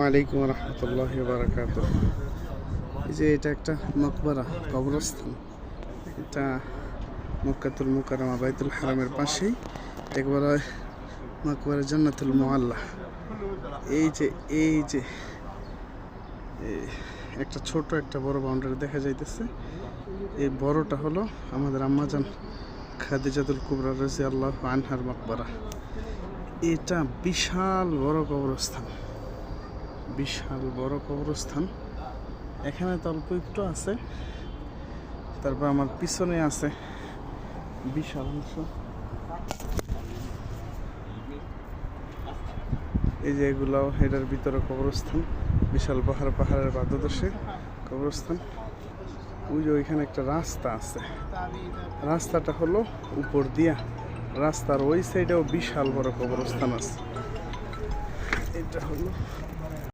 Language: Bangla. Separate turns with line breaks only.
আলাইকুম রহমতুল্লাহি ওয়া বারাকাতুহু। এই যে এটা একটা মকবরা কবরস্থান, এটা মক্কাতুল মুকাররমা বাইতুল হারামের পাশেই একবারে মকবরা জান্নাতুল মুআল্লা। এই যে একটা ছোট একটা বড় বাউন্ডারি দেখা যাইতেছে। এই বড়টা হলো আমাদের আম্মাজান খাদিজাতুল কুবরা রাদিয়াল্লাহু আনহার মকবরা। এটা বিশাল বড় কবরস্থান, বিশাল বড় কবরস্থান। এখানে তো অল্প একটু আছে, তারপর আমার পিছনে আছে বিশাল অংশ। এই যে এগুলাও এটার ভিতরে কবরস্থান, বিশাল পাহাড়ের পাদদেশে কবরস্থান। ওই যে ওইখানে একটা রাস্তা আছে, রাস্তাটা হলো উপর দিয়া, রাস্তার ওই সাইডেও বিশাল বড় কবরস্থান আছে। এটা হলো